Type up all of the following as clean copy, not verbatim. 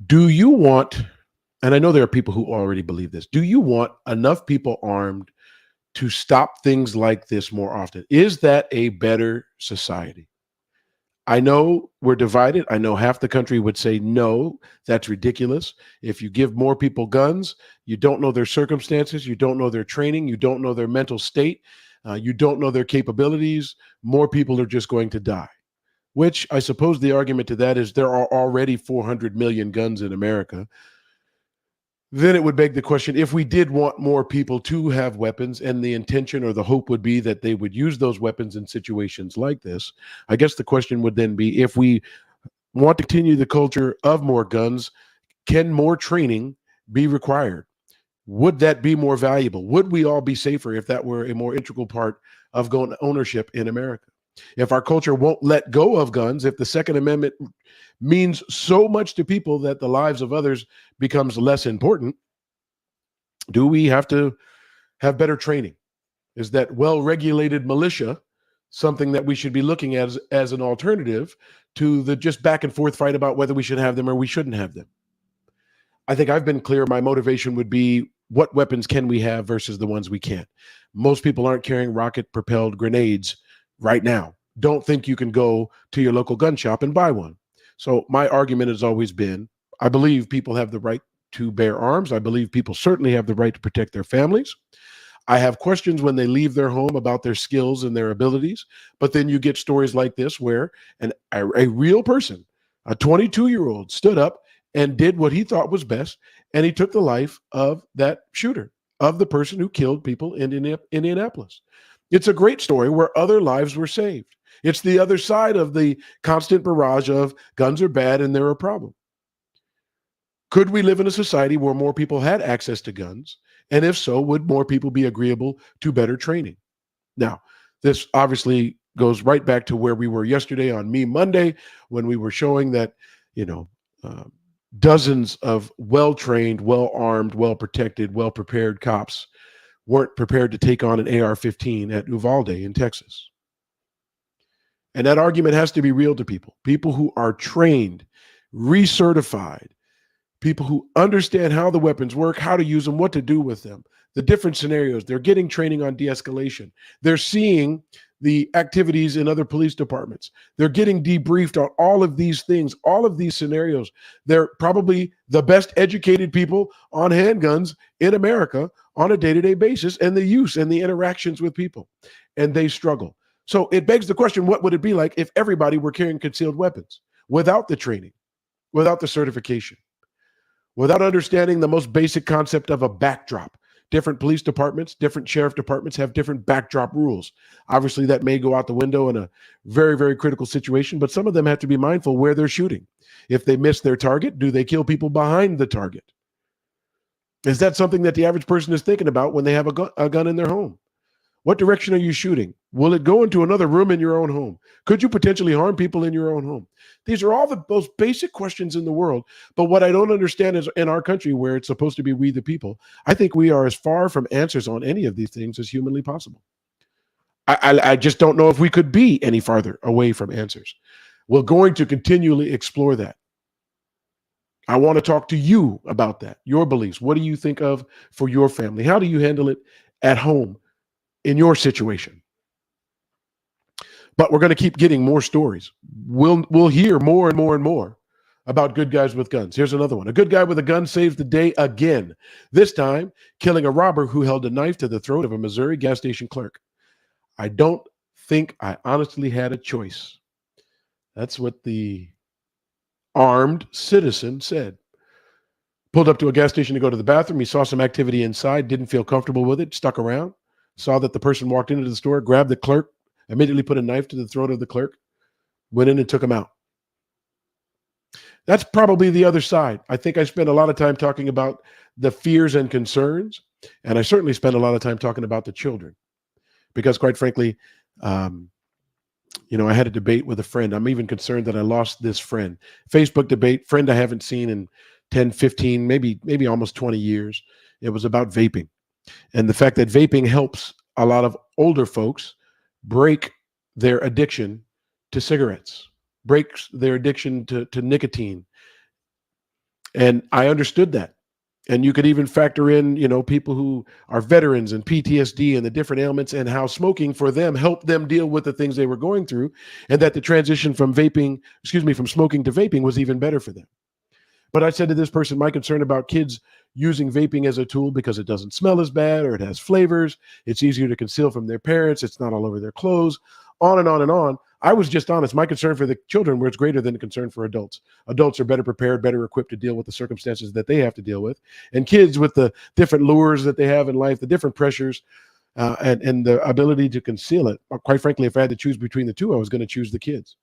Do you want, and I know there are people who already believe this, do you want enough people armed to stop things like this more often? Is that a better society? I know we're divided. I know half the country would say no, that's ridiculous. If you give more people guns, you don't know their circumstances, you don't know their training, you don't know their mental state, you don't know their capabilities. More people are just going to die. Which I suppose the argument to that is there are already 400 million guns in America. Then it would beg the question, if we did want more people to have weapons and the intention or the hope would be that they would use those weapons in situations like this, I guess the question would then be, if we want to continue the culture of more guns, can more training be required? Would that be more valuable? Would we all be safer if that were a more integral part of gun ownership in America? If our culture won't let go of guns, if the Second Amendment means so much to people that the lives of others becomes less important, do we have to have better training? Is that well-regulated militia something that we should be looking at as an alternative to the just back and forth fight about whether we should have them or we shouldn't have them? I think I've been clear. My motivation would be, what weapons can we have versus the ones we can't? Most people aren't carrying rocket propelled grenades right now. Don't think you can go to your local gun shop and buy one. So my argument has always been, I believe people have the right to bear arms. I believe people certainly have the right to protect their families. I have questions when they leave their home about their skills and their abilities. But then you get stories like this where a real person, a 22-year-old, stood up and did what he thought was best, and he took the life of that shooter, of the person who killed people in Indianapolis. It's a great story where other lives were saved. It's the other side of the constant barrage of guns are bad and they're a problem. Could we live in a society where more people had access to guns? And if so, would more people be agreeable to better training? Now, this obviously goes right back to where we were yesterday on Me Monday, when we were showing that, you know, uh, dozens of well-trained, well-armed, well-protected, well-prepared cops weren't prepared to take on an AR-15 at Uvalde in Texas. And that argument has to be real to people, people who are trained, recertified, people who understand how the weapons work, how to use them, what to do with them, the different scenarios. They're getting training on de-escalation. They're seeing the activities in other police departments. They're getting debriefed on all of these things, all of these scenarios. They're probably the best educated people on handguns in America on a day-to-day basis, and the use and the interactions with people. And they struggle. So it begs the question, what would it be like if everybody were carrying concealed weapons without the training, without the certification, without understanding the most basic concept of a backdrop? Different police departments, different sheriff departments have different backdrop rules. Obviously, that may go out the window in a very, very critical situation, but some of them have to be mindful where they're shooting. If they miss their target, do they kill people behind the target? Is that something that the average person is thinking about when they have a gun in their home? What direction are you shooting? Will it go into another room in your own home? Could you potentially harm people in your own home? These are all the most basic questions in the world. But what I don't understand is, in our country where it's supposed to be we the people, I think we are as far from answers on any of these things as humanly possible. I just don't know if we could be any farther away from answers. We're going to continually explore that. I want to talk to you about that, your beliefs. What do you think of for your family? How do you handle it at home in your situation? But we're going to keep getting more stories. We'll hear more and more and more about good guys with guns. Here's another one. A good guy with a gun saves the day again, this time killing a robber who held a knife to the throat of a Missouri gas station clerk. I don't think I honestly had a choice. That's what the armed citizen said. Pulled up to a gas station to go to the bathroom. He saw some activity inside, didn't feel comfortable with it, stuck around, saw that the person walked into the store, grabbed the clerk, immediately put a knife to the throat of the clerk, went in and took him out. That's probably the other side. I think I spent a lot of time talking about the fears and concerns, and I certainly spent a lot of time talking about the children, because quite frankly, I had a debate with a friend. I'm even concerned that I lost this friend. Facebook debate, friend I haven't seen in 10, 15, maybe almost 20 years. It was about vaping and the fact that vaping helps a lot of older folks break their addiction to cigarettes, breaks their addiction to nicotine. And I understood that. And you could even factor in, people who are veterans and PTSD and the different ailments, and how smoking for them helped them deal with the things they were going through, and that the transition from from smoking to vaping was even better for them. But I said to this person, my concern about kids using vaping as a tool because it doesn't smell as bad, or it has flavors, it's easier to conceal from their parents, it's not all over their clothes, on and on and on. I was just honest. My concern for the children was greater than the concern for adults. Adults are better prepared, better equipped to deal with the circumstances that they have to deal with. And kids, with the different lures that they have in life, the different pressures, and the ability to conceal it. Quite frankly, if I had to choose between the two, I was going to choose the kids.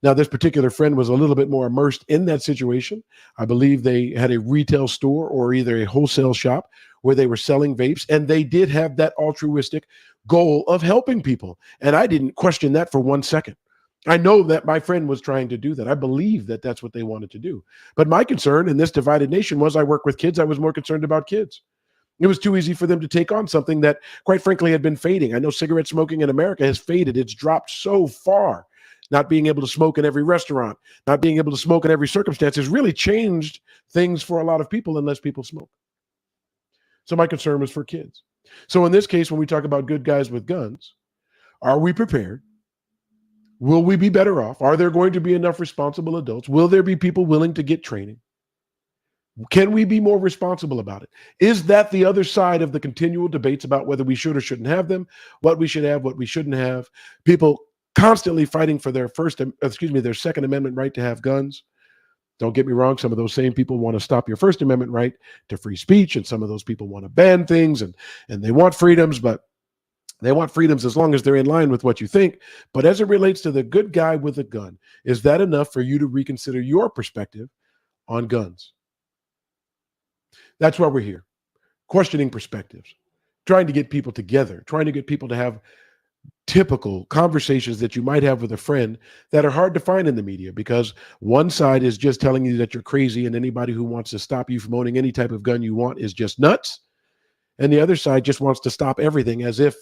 Now, this particular friend was a little bit more immersed in that situation. I believe they had a retail store or either a wholesale shop where they were selling vapes, and they did have that altruistic goal of helping people. And I didn't question that for 1 second. I know that my friend was trying to do that. I believe that that's what they wanted to do. But my concern in this divided nation was, I work with kids. I was more concerned about kids. It was too easy for them to take on something that, quite frankly, had been fading. I know cigarette smoking in America has faded. It's dropped so far. Not being able to smoke in every restaurant, not being able to smoke in every circumstance has really changed things for a lot of people unless people smoke. So my concern was for kids. So in this case, when we talk about good guys with guns, are we prepared? Will we be better off? Are there going to be enough responsible adults? Will there be people willing to get training? Can we be more responsible about it? Is that the other side of the continual debates about whether we should or shouldn't have them, what we should have, what we shouldn't have? People constantly fighting for their their Second Amendment right to have guns. Don't get me wrong. Some of those same people want to stop your First Amendment right to free speech. And some of those people want to ban things, and they want freedoms, but they want freedoms as long as they're in line with what you think. But as it relates to the good guy with a gun, is that enough for you to reconsider your perspective on guns? That's why we're here. Questioning perspectives, trying to get people together, trying to get people to have typical conversations that you might have with a friend that are hard to find in the media, because one side is just telling you that you're crazy and anybody who wants to stop you from owning any type of gun you want is just nuts. And the other side just wants to stop everything, as if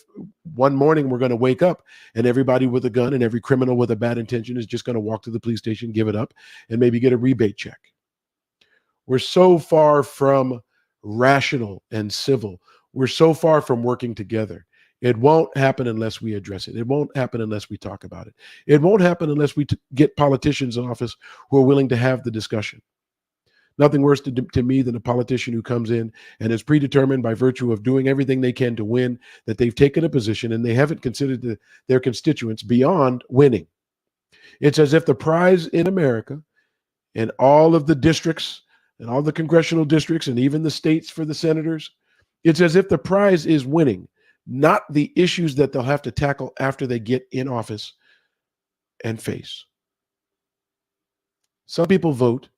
one morning we're going to wake up and everybody with a gun and every criminal with a bad intention is just going to walk to the police station, give it up, and maybe get a rebate check. We're so far from rational and civil. We're so far from working together. It won't happen unless we address it. It won't happen unless we talk about it. It won't happen unless we get politicians in office who are willing to have the discussion. Nothing worse to me than a politician who comes in and is predetermined by virtue of doing everything they can to win, that they've taken a position and they haven't considered their constituents beyond winning. It's as if the prize in America, and all of the districts and all the congressional districts and even the states for the senators, it's as if the prize is winning, not the issues that they'll have to tackle after they get in office and face. Some people vote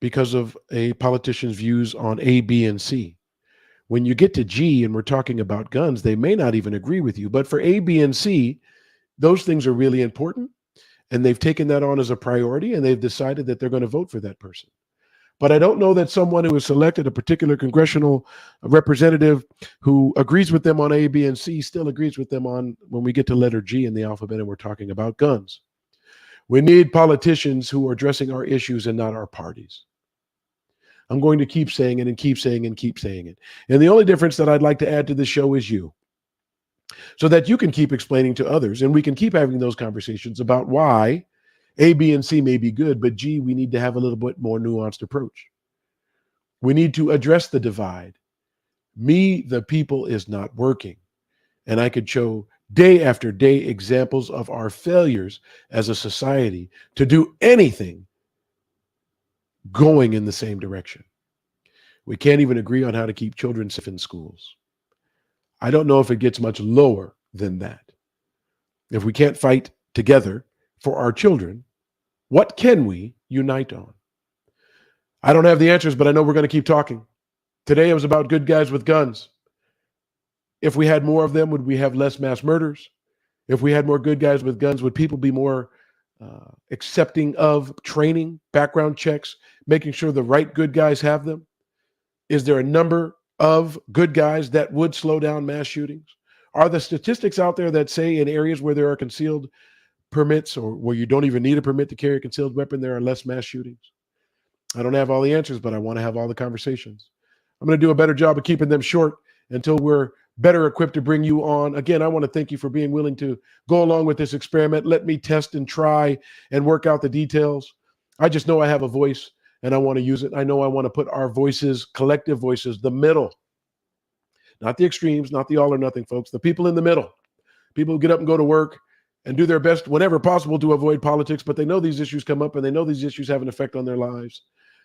because of a politician's views on A, B, and C. When you get to G and we're talking about guns, they may not even agree with you. But for A, B, and C, those things are really important. And they've taken that on as a priority, and they've decided that they're going to vote for that person. But I don't know that someone who has selected a particular congressional representative who agrees with them on A, B, and C still agrees with them on when we get to letter G in the alphabet and we're talking about guns. We need politicians who are addressing our issues and not our parties. I'm going to keep saying it and keep saying and keep saying it. And the only difference that I'd like to add to this show is you, so that you can keep explaining to others and we can keep having those conversations about why A, B, and C may be good, but G, we need to have a little bit more nuanced approach. We need to address the divide. Me, the people, is not working. And I could show day after day examples of our failures as a society to do anything going in the same direction. We can't even agree on how to keep children safe in schools. I don't know if it gets much lower than that. If we can't fight together for our children, what can we unite on? I don't have the answers, but I know we're going to keep talking. Today it was about good guys with guns. If we had more of them, would we have less mass murders? If we had more good guys with guns, would people be more accepting of training, background checks, making sure the right good guys have them? Is there a number of good guys that would slow down mass shootings? Are the statistics out there that say in areas where there are concealed permits or where you don't even need a permit to carry a concealed weapon, there are less mass shootings? I don't have all the answers, but I want to have all the conversations. I'm going to do a better job of keeping them short until we're better equipped to bring you on. Again, I want to thank you for being willing to go along with this experiment. Let me test and try and work out the details. I just know I have a voice and I want to use it. I know I want to put our voices, collective voices, the middle, not the extremes, not the all or nothing folks, the people in the middle, people who get up and go to work and do their best whenever possible to avoid politics, but they know these issues come up and they know these issues have an effect on their lives.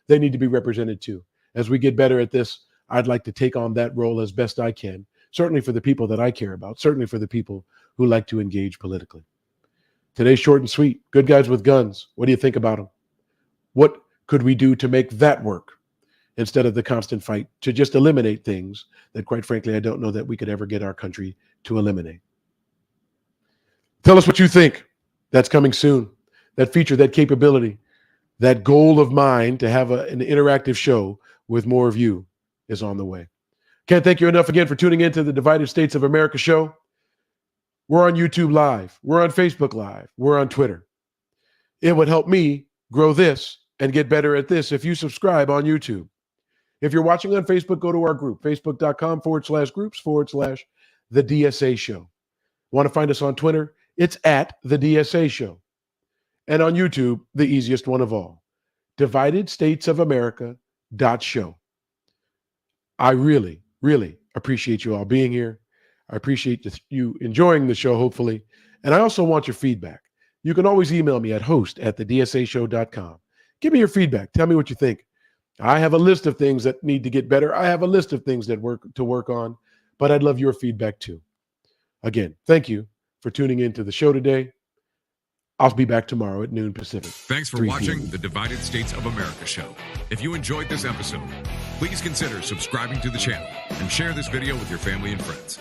They need to be represented too. As we get better at this, I'd like to take on that role as best I can, certainly for the people that I care about, certainly for the people who like to engage politically. Today's short and sweet. Good guys with guns. What do you think about them? What could we do to make that work instead of the constant fight to just eliminate things that, quite frankly, I don't know that we could ever get our country to eliminate? Tell us what you think. That's coming soon. That feature, that capability, that goal of mine to have an interactive show with more of you is on the way. Can't thank you enough again for tuning into the Divided States of America show. We're on YouTube Live. We're on Facebook Live. We're on Twitter. It would help me grow this and get better at this if you subscribe on YouTube. If you're watching on Facebook, go to our group, facebook.com/groups/The DSA Show. Want to find us on Twitter? It's at The DSA Show. And on YouTube, the easiest one of all, Divided States of America.show. I really, really appreciate you all being here. I appreciate you enjoying the show, hopefully. And I also want your feedback. You can always email me at host@thedsashow.com. Give me your feedback. Tell me what you think. I have a list of things that need to get better. I have a list of things that work on, but I'd love your feedback too. Again, thank you for tuning into the show today. I'll be back tomorrow at noon Pacific. Thanks for watching the Divided States of America show. If you enjoyed this episode, please consider subscribing to the channel and share this video with your family and friends.